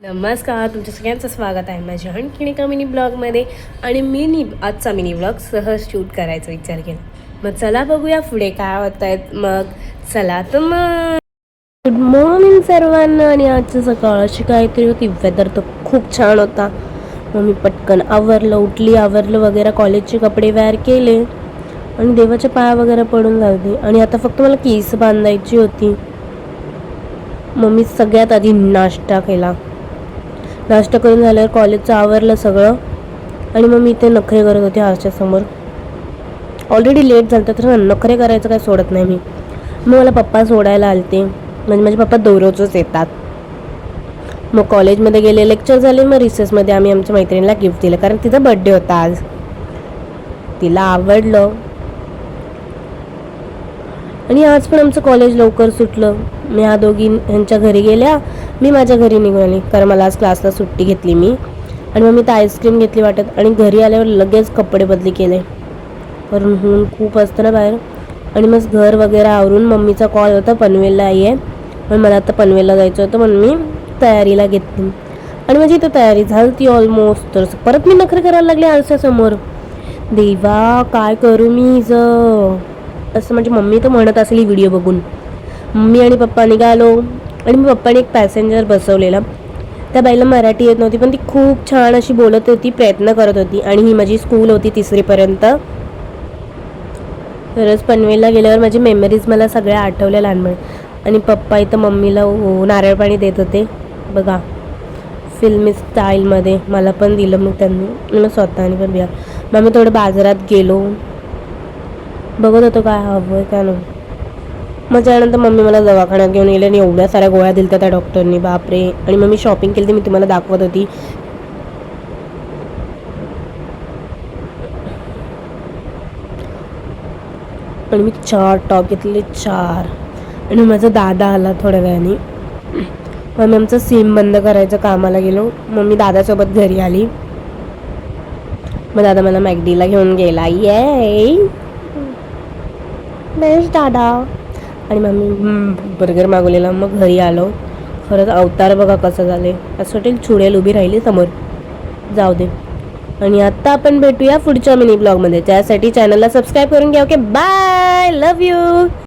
नमस्कार, तुमच्या सगळ्यांचं स्वागत आहे माझ्या आणखीन एका मिनी ब्लॉगमध्ये. आणि आजचा मिनी ब्लॉग सहज शूट करायचा विचार केला. मग चला बघूया पुढे काय होत आहेत. मग चला तर मग गुड मॉर्निंग सर्वांना. आणि आजचं सकाळची काहीतरी होती, वेदर तर खूप छान होता. मग मी पटकन आवरलं वगैरे, कॉलेजचे कपडे वेअर केले आणि देवाच्या पाया वगैरे पडून झाले. आणि आता फक्त मला केस बांधायची होती. मग मी सगळ्यात आधी नाश्ता करून झाल्यावर कॉलेजचं आवरलं सगळं. आणि मग मी ते नखरे करत होते आरशासमोर. ऑलरेडी लेट झालं तर नखरे करायचं काय सोडत नाही मी. मग मला पप्पा सोडायला आलते, म्हणजे माझे पप्पा दररोजच येतात. मग कॉलेजमध्ये गेले, लेक्चर झाले. मग रिसेसमध्ये आम्ही आमच्या मैत्रिणीला गिफ्ट दिलं, कारण तिचा बड्डे होता आज. तिला आवडलं. आणि आज पण आमचं कॉलेज लवकर सुटलं. मी ह्या दोघी ह्यांच्या घरी गेल्या, मी माझ्या घरी निघाली, कारण मला आज क्लासला सुट्टी घेतली मी. आणि मग मी तर आईस्क्रीम घेतली वाटत. आणि घरी आल्यावर लगेच कपडे बदली केले, कारण ऊन खूप असतं ना बाहेर. आणि मग घर वगैरे आवरून मम्मीचा कॉल होता, पनवेलला ये. पण मला आता पनवेलला जायचं होतं, म्हणून मी तयारीला घेतली. आणि माझी इथं तयारी झाली ती ऑलमोस्ट. तर परत मी नखरे करायला लागले आरशासमोर. देवा, काय करू मी हिचं असं. म्हणजे मम्मी तर म्हणत असेल व्हिडिओ बघून. मम्मी आणि पप्पा निघालो. आणि मी पप्पाने एक पॅसेंजर बसवलेला. त्या बाईला मराठी येत नव्हती, पण ती खूप छान अशी बोलत होती, प्रयत्न करत होती. आणि ही माझी स्कूल होती 3रीपर्यंत. खरंच पनवेलला गेल्यावर माझी मेमरीज मला सगळ्या आठवल्या लहानपणी. आणि पप्पा इथं मम्मीला नारळ पाणी देत होते बघा, फिल्मी स्टाईलमध्ये. मला पण दिलं मग त्यांनी, मला स्वतःने पण दिलं. मग मी थोडं बाजारात गेलो, बघत होतो काय हवं काय नाही. मग त्यानंतर मम्मी मला दवाखान्यात घेऊन गेले आणि एवढ्या साऱ्या गोळ्या दिल्या त्या डॉक्टरनी, बापरे. आणि मग मी शॉपिंग केली, ती मी तुम्हाला दाखवत होती. आणि मी 4 टॉप घेतले, 4. आणि माझा दादा आला थोड्या वेळाने. मग मी आमचं सिम बंद करायचं कामाला गेलो. मग मी दादासोबत घरी आली. मग दादा मला मॅकडीला घेऊन गेला. ये बेस्ट दादा. आणि मग मी बर्गर मागवलेला. मग घरी आलो. खरंच अवतार बघा कसं झाले. असं वाटेल चुडेल उभी राहिली समोर. जाऊ दे. आणि आता आपण भेटूया पुढच्या मिनी ब्लॉगमध्ये. त्यासाठी चॅनलला सबस्क्राईब करून घ्या. Okay, bye, love you.